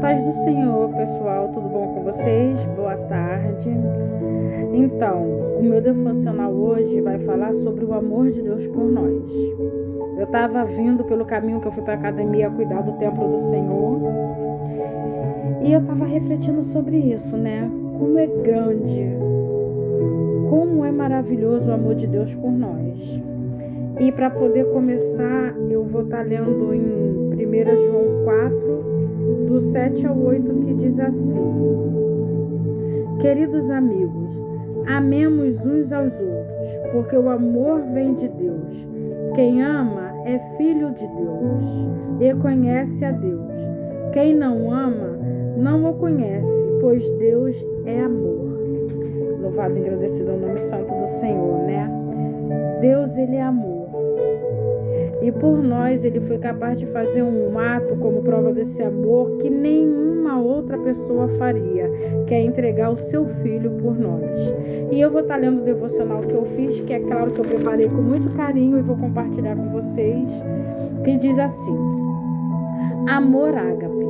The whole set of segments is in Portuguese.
paz do Senhor, pessoal, tudo bom com vocês? Boa tarde. Então, o meu devocional hoje vai falar sobre o amor de Deus por nós. Eu estava vindo pelo caminho que eu fui para a academia cuidar do templo do Senhor e eu estava refletindo sobre isso, né? Como é grande, como é maravilhoso o amor de Deus por nós. E para poder começar, eu vou estar lendo em 1 João 4, do 7 ao 8, que diz assim: Queridos amigos, amemos uns aos outros, porque o amor vem de Deus. Quem ama é filho de Deus e conhece a Deus. Quem não ama não o conhece, pois Deus é amor. Louvado e agradecido ao nome santo do Senhor, né? Deus, Ele é amor. E por nós Ele foi capaz de fazer um ato como prova desse amor que nenhuma outra pessoa faria, que é entregar o seu filho por nós. E eu vou estar lendo o devocional que eu fiz, que é claro que eu preparei com muito carinho e vou compartilhar com vocês, que diz assim: amor ágape,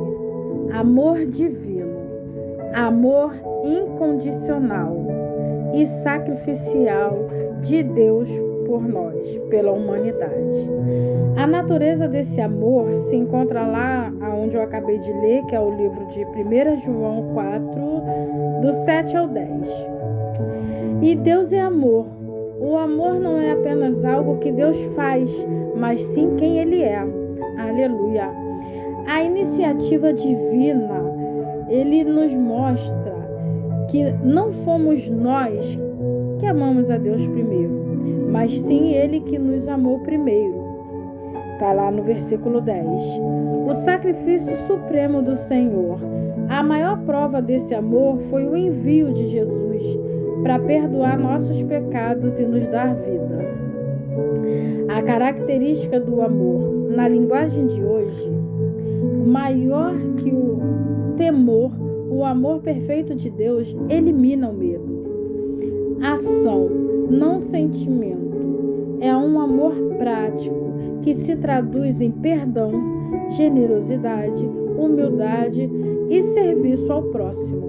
amor divino, amor incondicional e sacrificial de Deus por nós, pela humanidade. A natureza desse amor se encontra lá onde eu acabei de ler, que é o livro de 1 João 4, do 7 ao 10. E Deus é amor. O amor não é apenas algo que Deus faz, mas sim quem Ele é. Aleluia. A iniciativa divina, Ele nos mostra que não fomos nós que amamos a Deus primeiro, mas sim Ele que nos amou primeiro. Está lá no versículo 10. O sacrifício supremo do Senhor. A maior prova desse amor foi o envio de Jesus para perdoar nossos pecados e nos dar vida. A característica do amor, na linguagem de hoje, maior que o temor, o amor perfeito de Deus elimina o medo. Ação, não sentimento. É um amor prático que se traduz em perdão, generosidade, humildade e serviço ao próximo.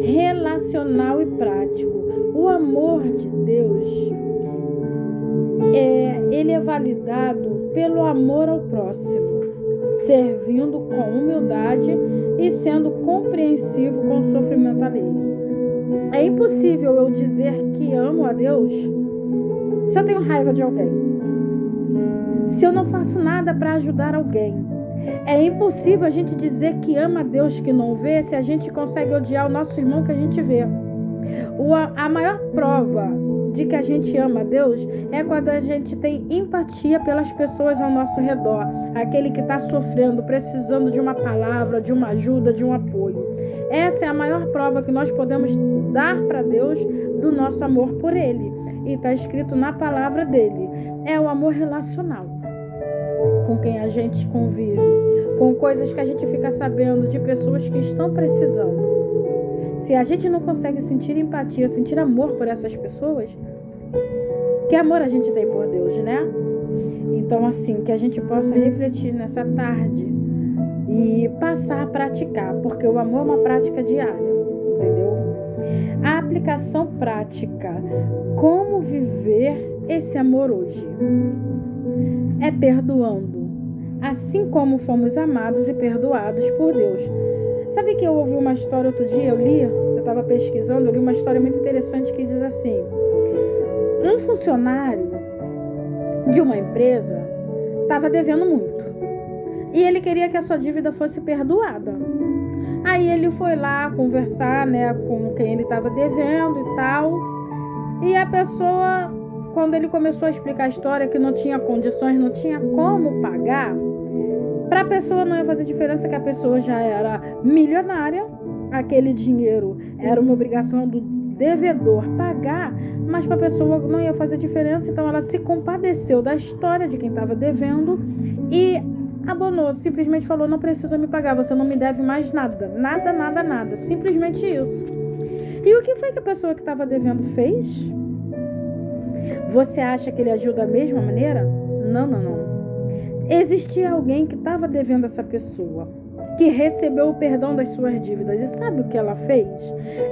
Relacional e prático. O amor de Deus ele é validado pelo amor ao próximo, servindo com humildade e sendo compreensivo com o sofrimento alheio. É impossível eu dizer que amo a Deus se eu tenho raiva de alguém, se eu não faço nada para ajudar alguém. É impossível a gente dizer que ama a Deus que não vê se a gente consegue odiar o nosso irmão que a gente vê. A maior prova de que a gente ama a Deus é quando a gente tem empatia pelas pessoas ao nosso redor, aquele que está sofrendo, precisando de uma palavra, de uma ajuda, de um apoio. Essa é a maior prova que nós podemos dar para Deus do nosso amor por Ele. E está escrito na palavra dele. É o amor relacional, com quem a gente convive, com coisas que a gente fica sabendo de pessoas que estão precisando. Se a gente não consegue sentir empatia, sentir amor por essas pessoas, que amor a gente tem por Deus, né? Então, assim, que a gente possa refletir nessa tarde e passar a praticar, porque o amor é uma prática diária, entendeu? A aplicação prática. Como viver esse amor hoje? É perdoando, assim como fomos amados e perdoados por Deus. Sabe que eu ouvi uma história outro dia, eu estava pesquisando, eu li uma história muito interessante que diz assim: um funcionário de uma empresa estava devendo muito e ele queria que a sua dívida fosse perdoada. Aí ele foi lá conversar, né, com quem ele estava devendo e tal. E a pessoa, quando ele começou a explicar a história, que não tinha condições, não tinha como pagar, para a pessoa não ia fazer diferença, que a pessoa já era milionária, aquele dinheiro era uma obrigação do devedor pagar, mas para a pessoa não ia fazer diferença, então ela se compadeceu da história de quem estava devendo e abonou, simplesmente falou: não precisa me pagar, você não me deve mais nada, nada, simplesmente isso. E o que foi que a pessoa que estava devendo fez? Você acha que ele agiu da mesma maneira? Não. Existia alguém que estava devendo essa pessoa. que recebeu o perdão das suas dívidas. E sabe o que ela fez?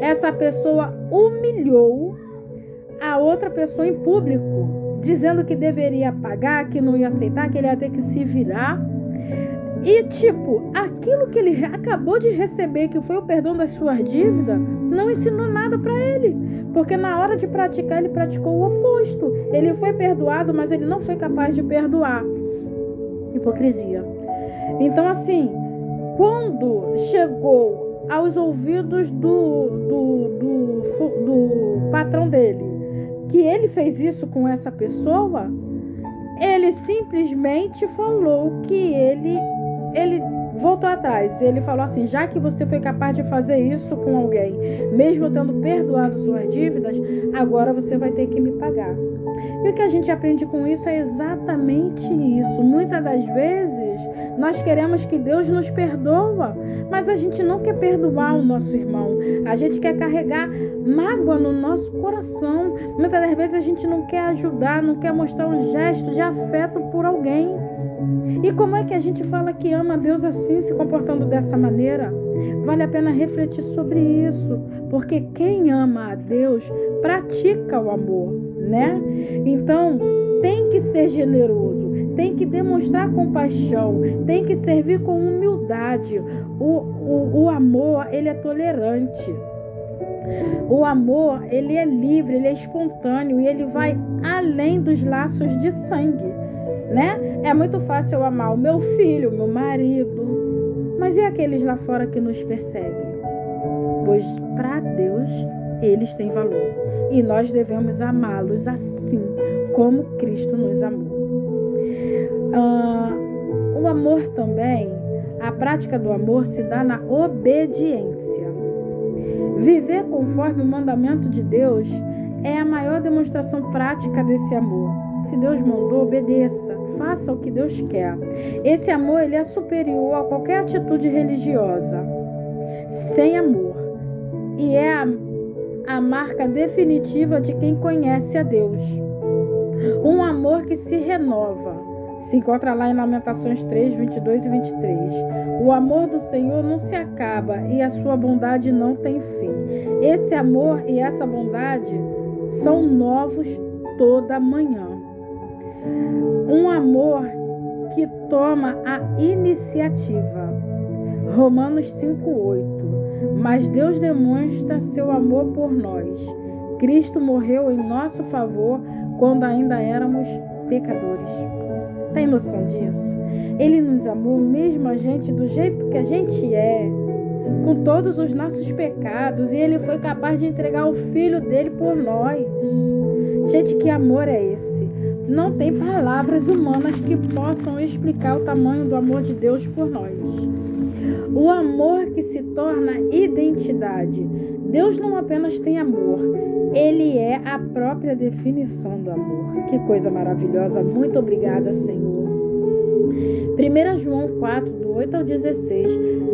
Essa pessoa humilhou a outra pessoa em público, dizendo que deveria pagar, que não ia aceitar, que ele ia ter que se virar. E aquilo que ele acabou de receber, que foi o perdão das suas dívidas, não ensinou nada para ele. Porque na hora de praticar, ele praticou o oposto. Ele foi perdoado, mas ele não foi capaz de perdoar. Hipocrisia. Então, assim, quando chegou aos ouvidos do patrão dele, que ele fez isso com essa pessoa, ele simplesmente falou que ele voltou atrás. Ele falou assim: já que você foi capaz de fazer isso com alguém, mesmo tendo perdoado suas dívidas, agora você vai ter que me pagar. E o que a gente aprende com isso é exatamente isso. Muitas das vezes nós queremos que Deus nos perdoa, mas a gente não quer perdoar o nosso irmão. A gente quer carregar mágoa no nosso coração. Muitas das vezes a gente não quer ajudar, não quer mostrar um gesto de afeto por alguém. E como é que a gente fala que ama a Deus assim, se comportando dessa maneira? Vale a pena refletir sobre isso, porque quem ama a Deus pratica o amor, né? Então, tem que ser generoso, tem que demonstrar compaixão, tem que servir com humildade. O amor, ele é tolerante. O amor, ele é livre, ele é espontâneo e ele vai além dos laços de sangue, né? É muito fácil eu amar o meu filho, o meu marido, mas e aqueles lá fora que nos perseguem? Pois para Deus eles têm valor e nós devemos amá-los assim como Cristo nos amou. O amor também, a prática do amor se dá na obediência. Viver conforme o mandamento de Deus é a maior demonstração prática desse amor. Se Deus mandou, obedeça, faça o que Deus quer. Esse amor, ele é superior a qualquer atitude religiosa. Sem amor. E é a marca definitiva de quem conhece a Deus. Um amor que se renova. Se encontra lá em Lamentações 3, 22 e 23. O amor do Senhor não se acaba e a sua bondade não tem fim. Esse amor e essa bondade são novos toda manhã. Um amor que toma a iniciativa. Romanos 5:8. Mas Deus demonstra seu amor por nós. Cristo morreu em nosso favor quando ainda éramos pecadores. Tem noção disso? Ele nos amou mesmo a gente do jeito que a gente é, com todos os nossos pecados, e ele foi capaz de entregar o filho dele por nós. Gente, que amor é esse? Não tem palavras humanas que possam explicar o tamanho do amor de Deus por nós. O amor que se torna identidade. Deus não apenas tem amor, ele é a própria definição do amor. Que coisa maravilhosa. Muito obrigada, Senhor. 1 João 4, do 8 ao 16.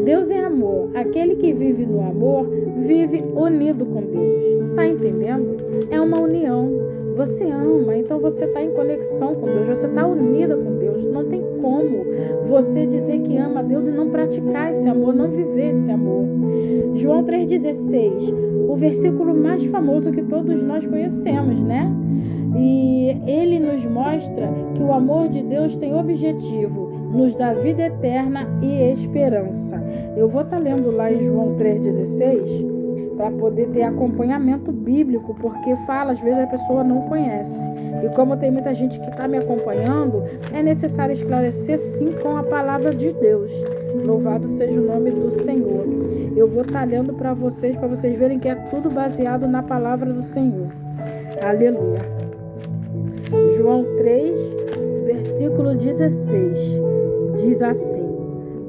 Deus é amor. Aquele que vive no amor, vive unido com Deus. Tá entendendo? É uma união. Você ama, então você está em conexão com Deus. Você está unida com Deus. Não tem como você dizer que ama a Deus e não praticar esse amor, não viver esse amor. João 3,16, o versículo mais famoso que todos nós conhecemos, né? E ele nos mostra que o amor de Deus tem objetivo, nos dá vida eterna e esperança. Eu vou estar lendo lá em João 3,16 para poder ter acompanhamento bíblico, porque fala, às vezes a pessoa não conhece. E como tem muita gente que está me acompanhando, é necessário esclarecer sim com a palavra de Deus. Louvado seja o nome do Senhor. Eu vou estar lendo para vocês verem que é tudo baseado na palavra do Senhor. Aleluia. João 3, versículo 16, diz assim: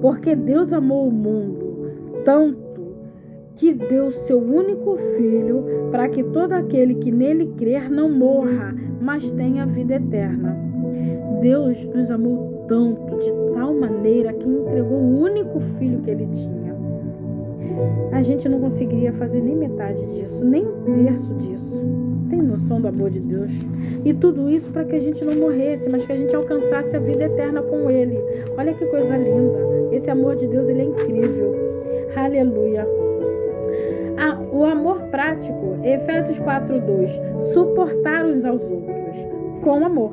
porque Deus amou o mundo tanto que deu seu único Filho, para que todo aquele que nele crer não morra, mas tenha vida eterna. Deus nos amou tanto, de tal maneira, que entregou o único Filho que ele tinha. A gente não conseguiria fazer nem metade disso, nem um terço disso. Tem noção do amor de Deus? E tudo isso para que a gente não morresse, mas que a gente alcançasse a vida eterna com ele. Olha que coisa linda. Esse amor de Deus, ele é incrível. Aleluia. O amor prático, Efésios 4:2, suportar uns aos outros com amor.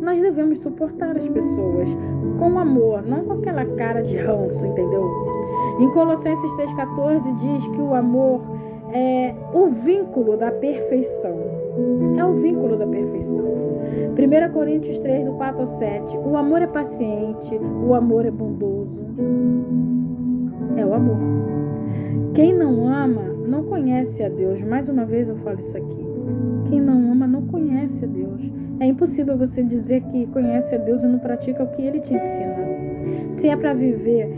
Nós devemos suportar as pessoas com amor, não com aquela cara de ranço, entendeu? Em Colossenses 3:14 diz que o amor é o vínculo da perfeição. É o vínculo da perfeição. 1 Coríntios 3:4-7, o amor é paciente, o amor é bondoso. É o amor. Quem não ama não conhece a Deus. Mais uma vez eu falo isso aqui. Quem não ama não conhece a Deus. É impossível você dizer que conhece a Deus e não pratica o que Ele te ensina. Se é para viver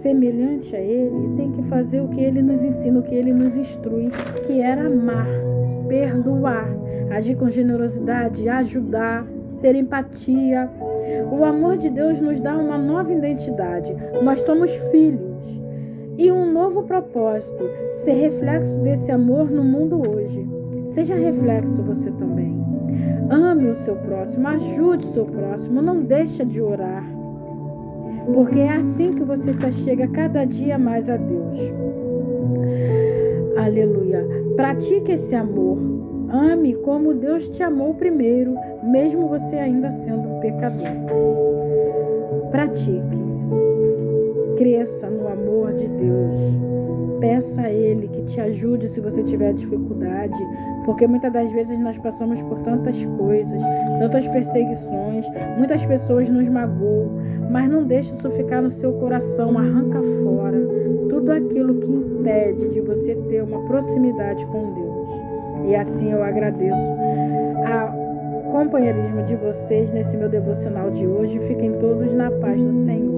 semelhante a Ele, tem que fazer o que Ele nos ensina, o que Ele nos instrui, que era amar, perdoar, agir com generosidade, ajudar, ter empatia. O amor de Deus nos dá uma nova identidade. Nós somos filhos. E um novo propósito, ser reflexo desse amor no mundo hoje. Seja reflexo você também. Ame o seu próximo, ajude o seu próximo, não deixa de orar. Porque é assim que você se chega cada dia mais a Deus. Aleluia. Pratique esse amor. Ame como Deus te amou primeiro, mesmo você ainda sendo um pecador. Pratique. Cresça no amor de Deus. Peça a Ele que te ajude se você tiver dificuldade, porque muitas das vezes nós passamos por tantas coisas, tantas perseguições, muitas pessoas nos magoam, mas não deixe isso ficar no seu coração, arranca fora tudo aquilo que impede de você ter uma proximidade com Deus. E assim eu agradeço ao companheirismo de vocês nesse meu devocional de hoje. Fiquem todos na paz do Senhor.